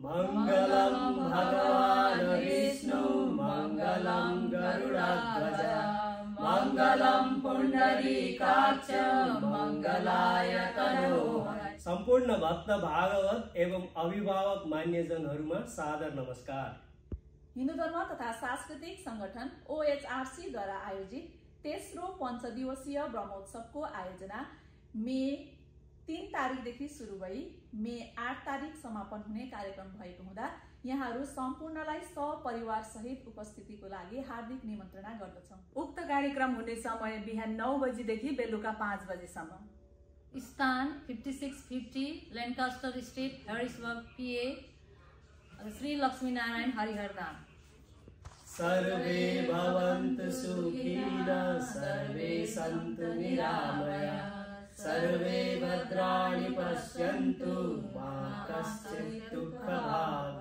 मंगलम भगवान विष्णु मंगलम गरुड़ध्वज मंगलम पुंडरीकाक्ष मंगलाय तनोहर। संपूर्ण भक्त भागवत एवं अभिभावक मान्यजनहरूमा सादर नमस्कार। हिन्दू धर्म तथा सांस्कृतिक संगठन OHRC द्वारा आयोजित तेस्रो पञ्चदिवसीय ब्रह्मोत्सवको आयोजना मे 3 तारिकदेखि सुरु भई मे 8 तारिक समापन हुने कार्यक्रम भएको हुँदा यहाँहरू सम्पूर्णलाई सपरिवार सहित उपस्थितिको लागि हार्दिक निमन्त्रणा गर्दछौं। उक्त कार्यक्रम हुने समय बिहान 9 बजेदेखि बेलुका 5 बजेसम्म। स्थान 5650 Lancaster street, Harrisburg, PA, Shri Lakshminarayan Harihar Dham. सर्वे भवन्तु सुखिनः सर्वे सन्तु निरामयाः सर्वे भद्राणि पश्यन्तु मा कश्चित् दुःखभाग्